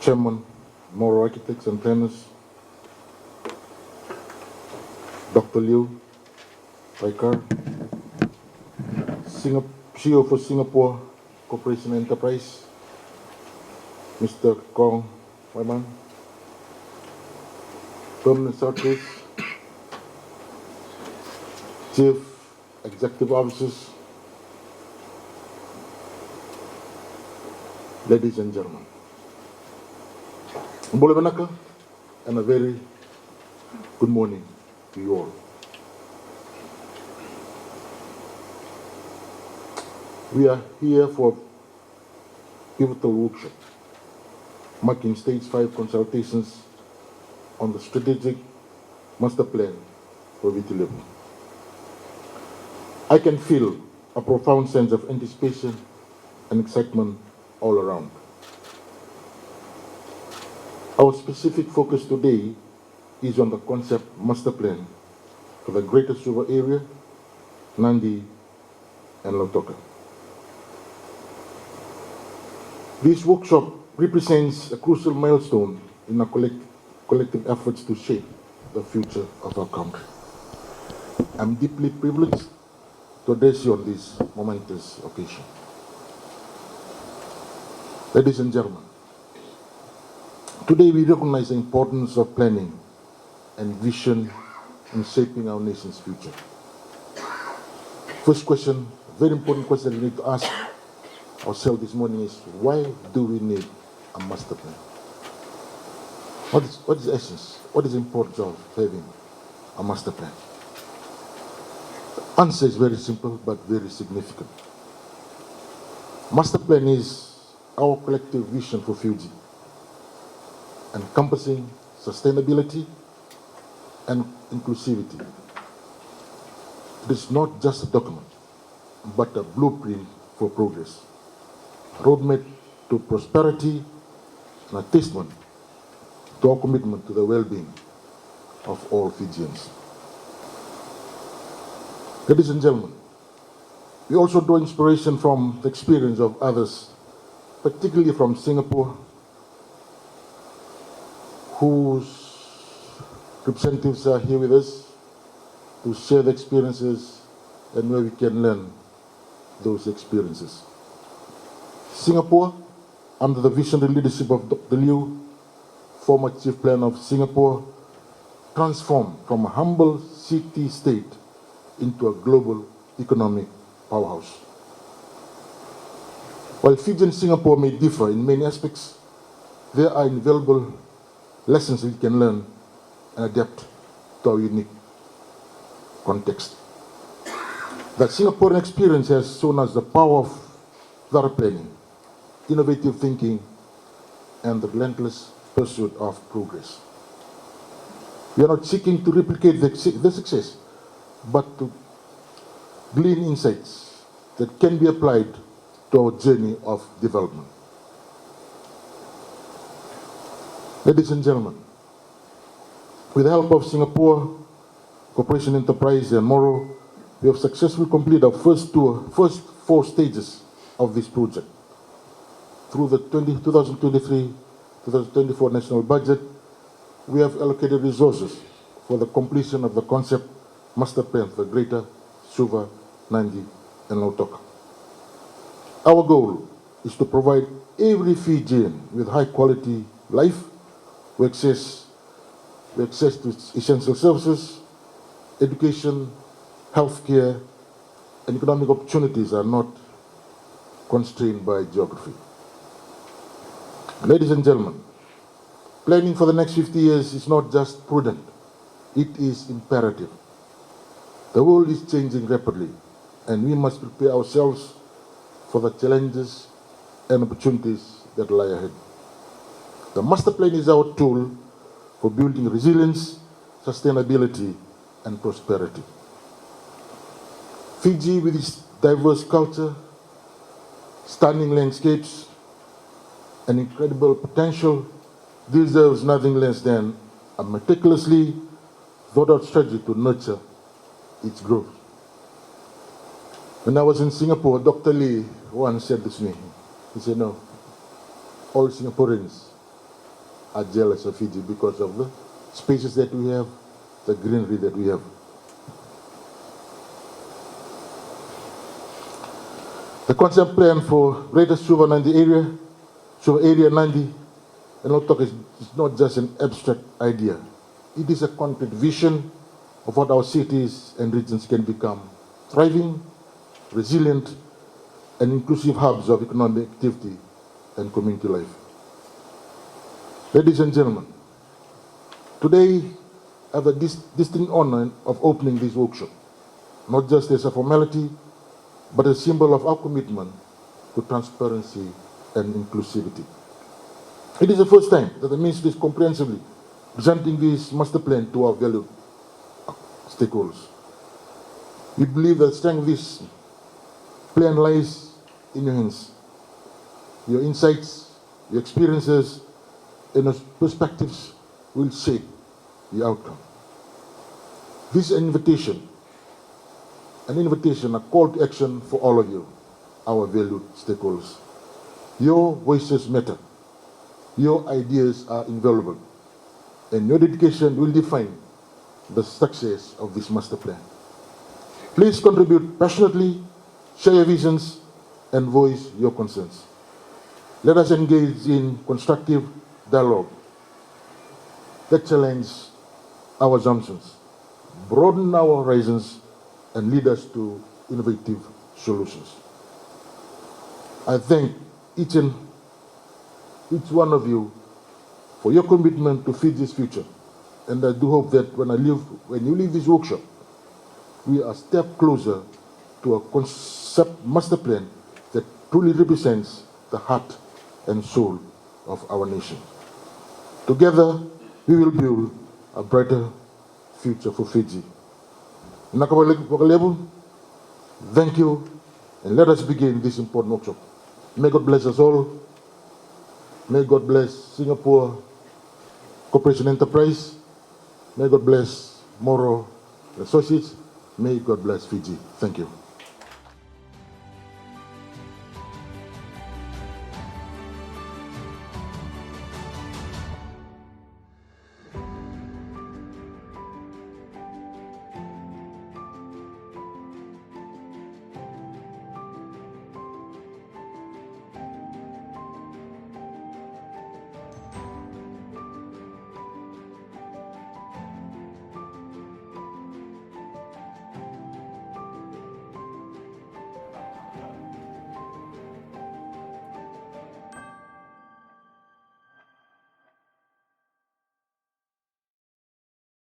Chairman, Moral Architects and Planners, Dr. Liu, Paikar, CEO for Singapore Corporation Enterprise, Mr. Kong Waiman, Permanent Secretaries, Chief Executive Officers, ladies and gentlemen. Mbole Manaka, and a very good morning to you all. We are here for a pivotal workshop, marking Stage 5 consultations on the strategic master plan for Viti. I can feel a profound sense of anticipation and excitement all around. Our specific focus today is on the concept master plan for the Greater Suva area, Nadi and Lautoka. This workshop represents a crucial milestone in our collective efforts to shape the future of our country. I'm deeply privileged to address you on this momentous occasion. Ladies and gentlemen, today we recognize the importance of planning and vision in shaping our nation's future. First question, very important question we need to ask ourselves this morning is, why do we need a master plan? What is the essence? What is the importance of having a master plan? The answer is very simple but very significant. Master plan is our collective vision for Fiji, encompassing sustainability and inclusivity. It is not just a document, but a blueprint for progress, a roadmap to prosperity, and a testament to our commitment to the well-being of all Fijians. Ladies and gentlemen, we also draw inspiration from the experience of others, particularly from Singapore, whose representatives are here with us to share the experiences and where we can learn those experiences. Singapore, under the visionary leadership of Dr. Liu, former Chief Planner of Singapore, transformed from a humble city-state into a global economic powerhouse. While Fiji and Singapore may differ in many aspects, there are invaluable lessons we can learn and adapt to our unique context. That Singaporean experience has shown us the power of thorough planning, innovative thinking, and the relentless pursuit of progress. We are not seeking to replicate the success, but to glean insights that can be applied to our journey of development. Ladies and gentlemen, with the help of Singapore Corporation Enterprise and Moro, we have successfully completed our first 4 stages of this project. Through the 2023-2024 national budget, we have allocated resources for the completion of the concept master plan for the Greater Suva, Nadi and Lautoka. Our goal is to provide every Fijian with high quality life, with access to essential services, education, healthcare, and economic opportunities are not constrained by geography. Ladies and gentlemen, planning for the next 50 years is not just prudent, it is imperative. The world is changing rapidly, and we must prepare ourselves for the challenges and opportunities that lie ahead. The master plan is our tool for building resilience, sustainability, and prosperity. Fiji, with its diverse culture, stunning landscapes, and incredible potential, deserves nothing less than a meticulously thought-out strategy to nurture its growth. When I was in Singapore, Dr. Lee once said this to me. He said, no, all Singaporeans are jealous of Fiji because of the spaces that we have, the greenery that we have. The concept plan for Greater Suva Nadi area, Suva area Nadi and Lautoka is not just an abstract idea. It is a concrete vision of what our cities and regions can become: thriving, resilient, and inclusive hubs of economic activity and community life. Ladies and gentlemen, today I have the distinct honor of opening this workshop, not just as a formality, but a symbol of our commitment to transparency and inclusivity. It is the first time that the Ministry is comprehensively presenting this master plan to our valued stakeholders. We believe that the strength of this plan lies in your hands. Your insights, your experiences, and your perspectives will shape the outcome. This is an invitation, a call to action for all of you, our valued stakeholders. Your voices matter. Your ideas are invaluable, and your dedication will define the success of this master plan. Please contribute passionately, share your visions, and voice your concerns. Let us engage in constructive dialogue that challenge our assumptions, broaden our horizons, and lead us to innovative solutions. I thank each one of you for your commitment to Fiji's future, and I do hope that when you leave this workshop, we are a step closer to a concept master plan that truly represents the heart and soul of our nation. Together, we will build a brighter future for Fiji. Thank you, and let us begin this important workshop. May God bless us all. May God bless Singapore Corporation Enterprise. May God bless Moro Associates. May God bless Fiji. Thank you.